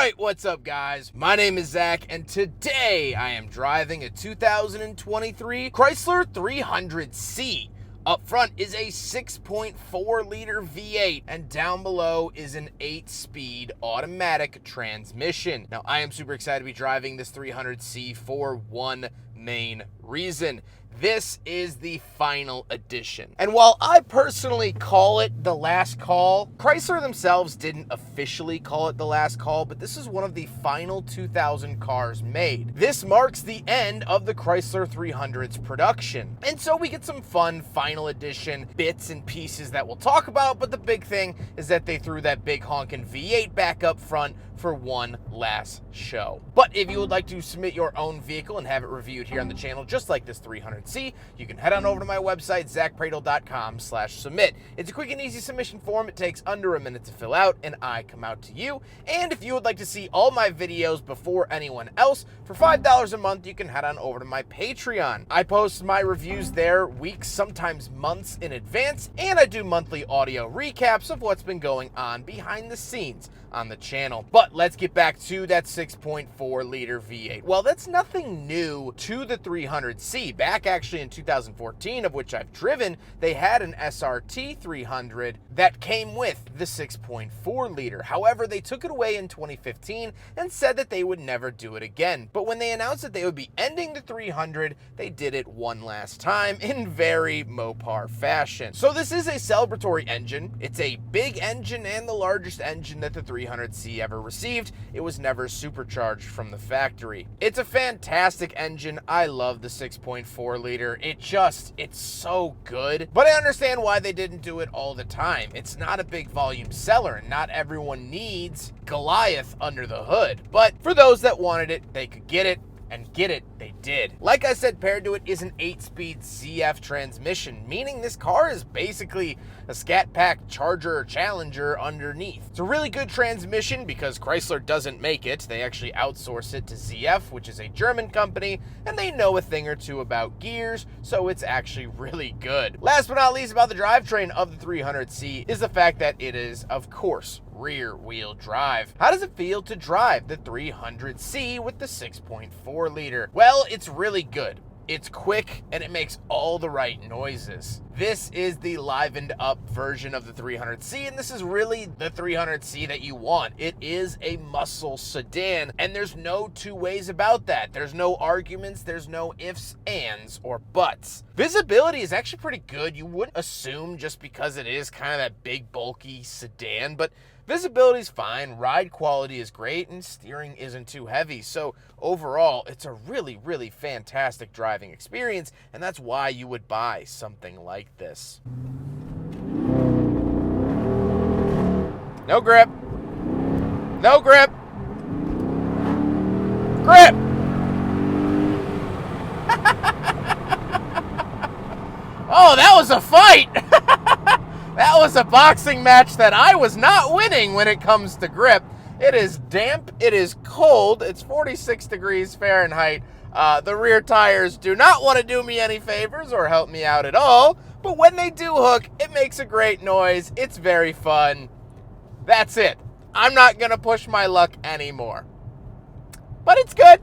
Alright, what's up guys? My name is Zach, and today I am driving a 2023 Chrysler 300C. Up front is a 6.4 liter V8, and down below is an 8-speed automatic transmission. Now, I am super excited to be driving this 300C for one main reason. This is the final edition. And while I personally call it the last call, Chrysler themselves didn't officially call it the last call, but this is one of the final 2000 cars made. This marks the end of the Chrysler 300's production. And so we get some fun final edition bits and pieces that we'll talk about, but the big thing is that they threw that big honkin' V8 back up front for one last show. But if you would like to submit your own vehicle and have it reviewed here on the channel, just like this 300C, you can head on over to my website, zackpradel.com/submit. It's a quick and easy submission form. It takes under a minute to fill out, and I come out to you. And if you would like to see all my videos before anyone else, for $5 a month, you can head on over to my Patreon. I post my reviews there weeks, sometimes months in advance, and I do monthly audio recaps of what's been going on behind the scenes on the channel. But let's get back to that 6.4 liter V8. Well, that's nothing new to the 300C. Back actually in 2014, of which I've driven, they had an SRT 300 that came with the 6.4 liter. However, they took it away in 2015 and said that they would never do it again. But when they announced that they would be ending the 300, they did it one last time in very Mopar fashion. So this is a celebratory engine. It's a big engine and the largest engine that the 300C ever received. It was never supercharged from the factory. It's a fantastic engine. I love the 6.4 liter. It's so good. But I understand why they didn't do it all the time. It's not a big volume seller, and not everyone needs Goliath under the hood. But for those that wanted it, they could get it. And get it, they did. Like I said, paired to it is an 8-speed ZF transmission, meaning this car is basically a Scat Pack Charger or Challenger underneath. It's a really good transmission because Chrysler doesn't make it. They actually outsource it to ZF, which is a German company, and they know a thing or two about gears, so it's actually really good. Last but not least about the drivetrain of the 300C is the fact that it is, of course, rear-wheel drive. How does it feel to drive the 300C with the 6.4 liter? Well, it's really good. It's quick, and it makes all the right noises. This is the livened up version of the 300C, and this is really the 300C that you want. It is a muscle sedan, and there's no two ways about that. There's no arguments, there's no ifs, ands, or buts. Visibility is actually pretty good. You wouldn't assume just because it is kind of that big, bulky sedan, but visibility is fine, ride quality is great, and steering isn't too heavy. So overall, it's a really, really fantastic driving experience, and that's why you would buy something like this. No grip. No grip. Grip! Oh, that was a fight! That was a boxing match that I was not winning when it comes to grip. It is damp, it is cold, it's 46 degrees Fahrenheit. The rear tires do not want to do me any favors or help me out at all, but when they do hook, it makes a great noise. It's very fun. That's it. I'm not going to push my luck anymore. But it's good.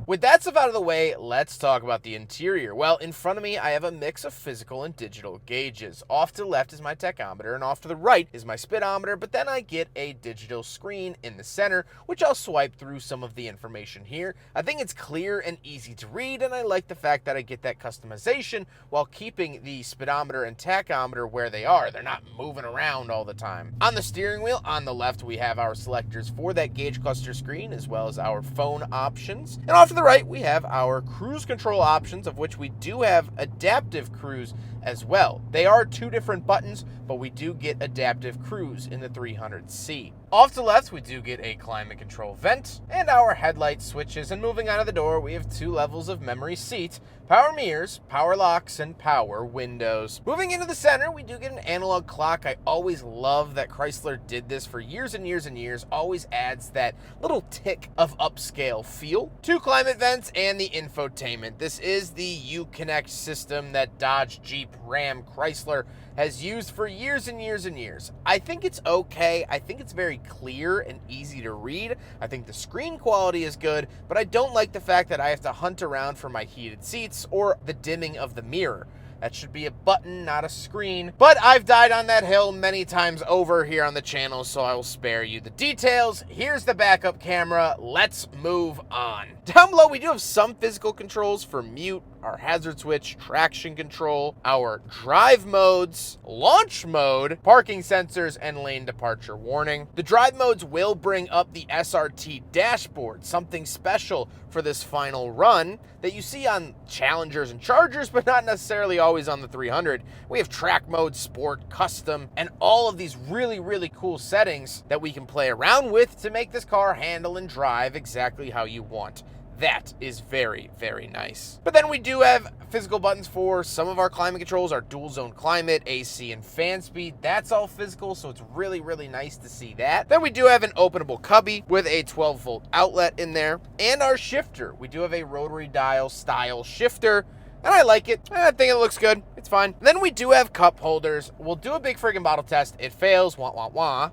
With that stuff out of the way, let's talk about the interior. Well, in front of me, I have a mix of physical and digital gauges. Off to the left is my tachometer, and off to the right is my speedometer, but then I get a digital screen in the center, which I'll swipe through some of the information here. I think it's clear and easy to read, and I like the fact that I get that customization while keeping the speedometer and tachometer where they are. They're not moving around all the time. On the steering wheel, on the left, we have our selectors for that gauge cluster screen, as well as our phone options. And off to the right, we have our cruise control options, of which we do have adaptive cruise as well. They are two different buttons, but we do get adaptive cruise in the 300C. Off to the left, we do get a climate control vent and our headlight switches. And moving out of the door, we have 2 levels of memory seat, power mirrors, power locks, and power windows. Moving into the center, we do get an analog clock. I always love that Chrysler did this for years and years and years. Always adds that little tick of upscale feel. 2 climate vents and the infotainment. This is the Uconnect system that Dodge, Jeep, Ram Chrysler has used for years and years and years. I think it's okay. I think it's very clear and easy to read. I think the screen quality is good, but I don't like the fact that I have to hunt around for my heated seats or the dimming of the mirror. That should be a button, not a screen. But I've died on that hill many times over here on the channel, so I will spare you the details. Here's the backup camera. Let's move on. Down below, we do have some physical controls for mute, our hazard switch, traction control, our drive modes, launch mode, parking sensors, and lane departure warning. The drive modes will bring up the SRT dashboard, something special for this final run that you see on Challengers and Chargers, but not necessarily always on the 300. We have track mode, sport, custom, and all of these really, really cool settings that we can play around with to make this car handle and drive exactly how you want. That is very, very nice. But then we do have physical buttons for some of our climate controls, our dual zone climate, AC, and fan speed. That's all physical, so it's really, really nice to see that. Then we do have an openable cubby with a 12-volt outlet in there, and our shifter. We do have a rotary dial style shifter, and I like it. I think it looks good. It's fine. Then we do have cup holders. We'll do a big friggin' bottle test. It fails. Wah, wah, wah.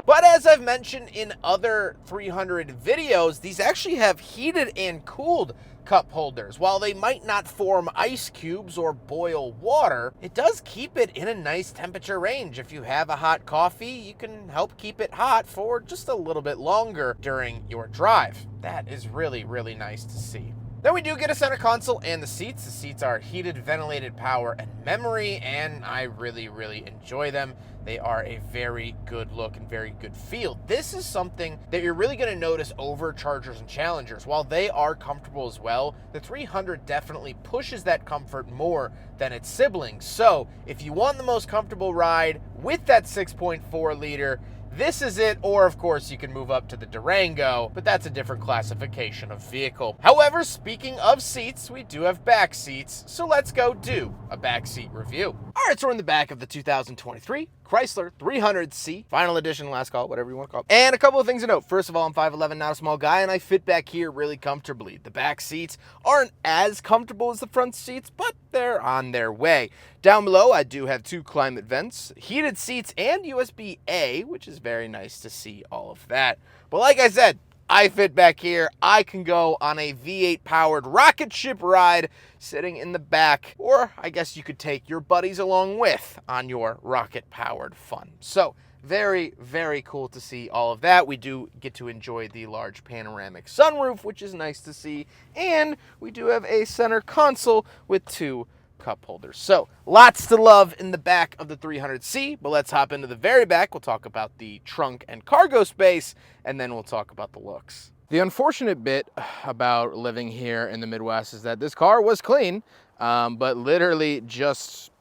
But as I've mentioned in other 300 videos, these actually have heated and cooled cup holders. While they might not form ice cubes or boil water, it does keep it in a nice temperature range. If you have a hot coffee, you can help keep it hot for just a little bit longer during your drive. That is really, really nice to see. Then we do get a center console and the seats. The seats are heated, ventilated, power, and memory, and I really, really enjoy them. They are a very good look and very good feel. This is something that you're really going to notice over Chargers and Challengers. While they are comfortable as well, the 300 definitely pushes that comfort more than its siblings. So if you want the most comfortable ride with that 6.4 liter, this is it, or of course you can move up to the Durango, but that's a different classification of vehicle. However, speaking of seats, we do have back seats, so let's go do a back seat review. All right, so we're in the back of the 2023 Chrysler 300C, final edition, last call, whatever you want to call it. And a couple of things to note. First of all, I'm 5'11", not a small guy, and I fit back here really comfortably. The back seats aren't as comfortable as the front seats, but they're on their way. Down below, I do have 2 climate vents, heated seats, and USB-A, which is very nice to see all of that. But like I said, I fit back here. I can go on a V8 powered rocket ship ride sitting in the back, or I guess you could take your buddies along with on your rocket powered fun. So very, very cool to see all of that. We do get to enjoy the large panoramic sunroof, which is nice to see. And we do have a center console with 2 cup holders. So lots to love in the back of the 300C, but let's hop into the very back. We'll talk about the trunk and cargo space, and then we'll talk about the looks. The unfortunate bit about living here in the Midwest is that this car was clean, but literally just,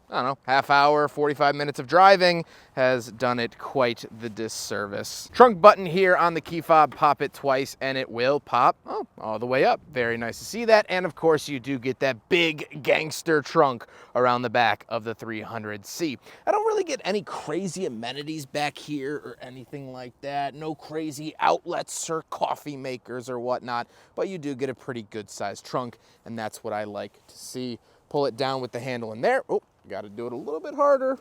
I don't know, half hour, 45 minutes of driving has done it quite the disservice. Trunk button here on the key fob, pop it twice and it will pop all the way up. Very nice to see that. And of course you do get that big gangster trunk around the back of the 300C. I don't really get any crazy amenities back here or anything like that. No crazy outlets or coffee makers or whatnot, but you do get a pretty good sized trunk, and that's what I like to see. Pull it down with the handle in there. Oh, got to do it a little bit harder.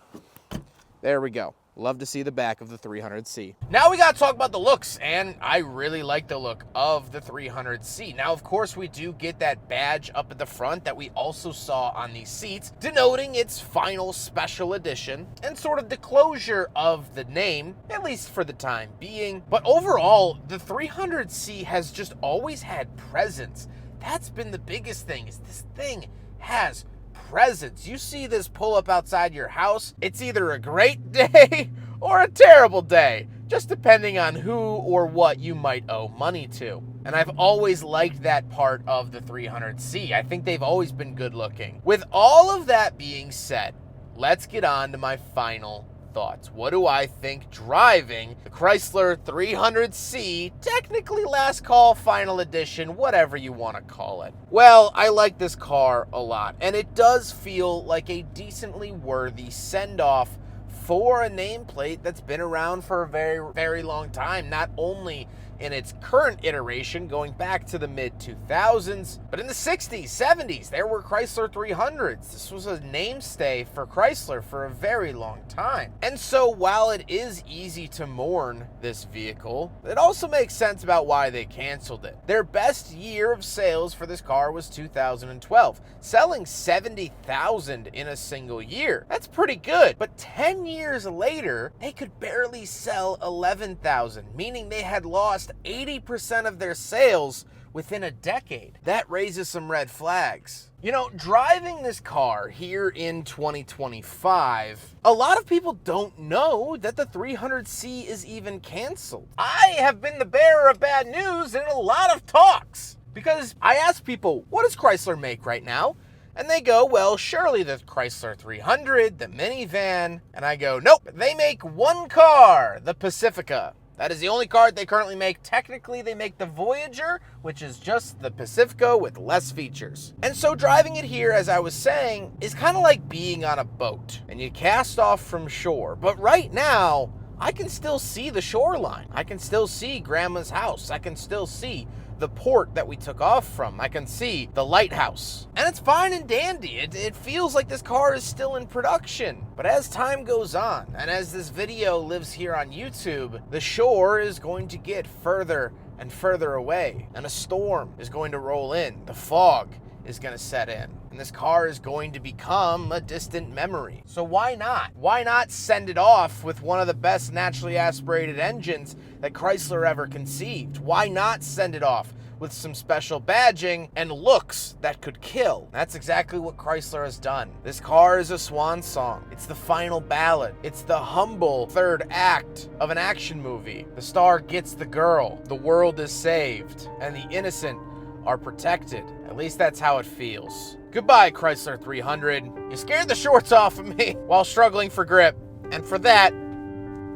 There we go. Love to see the back of the 300C. Now we got to talk about the looks, and I really like the look of the 300C. Now, of course, we do get that badge up at the front that we also saw on these seats, denoting its final special edition and sort of the closure of the name, at least for the time being. But overall, the 300C has just always had presence. That's been the biggest thing, is this thing has presence. You see this pull up outside your house, it's either a great day or a terrible day, just depending on who or what you might owe money to. And I've always liked that part of the 300C. I think they've always been good looking. With all of that being said, let's get on to my final thoughts. What do I think driving the Chrysler 300C, technically last call, final edition, whatever you want to call it? Well, I like this car a lot, and it does feel like a decently worthy send-off for a nameplate that's been around for a very, very long time. Not only in its current iteration going back to the mid-2000s. But in the 60s, 70s, there were Chrysler 300s. This was a mainstay for Chrysler for a very long time. And so while it is easy to mourn this vehicle, it also makes sense about why they canceled it. Their best year of sales for this car was 2012, selling 70,000 in a single year. That's pretty good. But 10 years later, they could barely sell 11,000, meaning they had lost 80% of their sales within a decade. That raises some red flags. You know, driving this car here in 2025, a lot of people don't know that the 300C is even canceled. I have been the bearer of bad news in a lot of talks, because I ask people, what does Chrysler make right now? And they go, well, surely the Chrysler 300, the minivan. And I go, nope, they make one car, the Pacifica. That is the only car they currently make. Technically, they make the Voyager, which is just the Pacifica with less features. And so driving it here, as I was saying, is kind of like being on a boat and you cast off from shore. But right now, I can still see the shoreline. I can still see Grandma's house. I can still see the port that we took off from. I can see the lighthouse. And it's fine and dandy. It feels like this car is still in production. But as time goes on, and as this video lives here on YouTube, the shore is going to get further and further away. And a storm is going to roll in. The fog is going to set in. And this car is going to become a distant memory. So why not? Why not send it off with one of the best naturally aspirated engines that Chrysler ever conceived? Why not send it off with some special badging and looks that could kill? That's exactly what Chrysler has done. This car is a swan song. It's the final ballad. It's the humble third act of an action movie. The star gets the girl, the world is saved, and the innocent are protected. At least that's how it feels. Goodbye, Chrysler 300. You scared the shorts off of me while struggling for grip, and for that,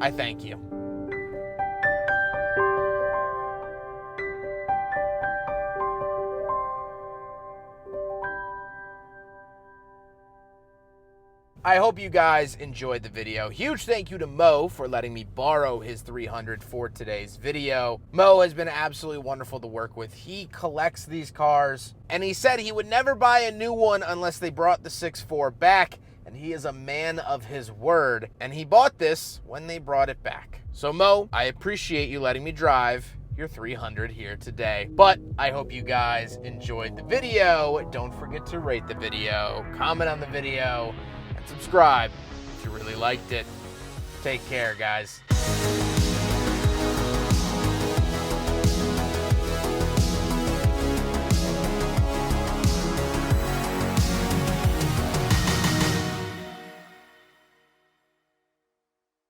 I thank you. I hope you guys enjoyed the video. Huge thank you to Mo for letting me borrow his 300 for today's video. Mo has been absolutely wonderful to work with. He collects these cars, and he said he would never buy a new one unless they brought the 6.4 back, and he is a man of his word, and he bought this when they brought it back. So Mo, I appreciate you letting me drive your 300 here today, but I hope you guys enjoyed the video. Don't forget to rate the video, comment on the video, and subscribe if you really liked it. Take care, guys.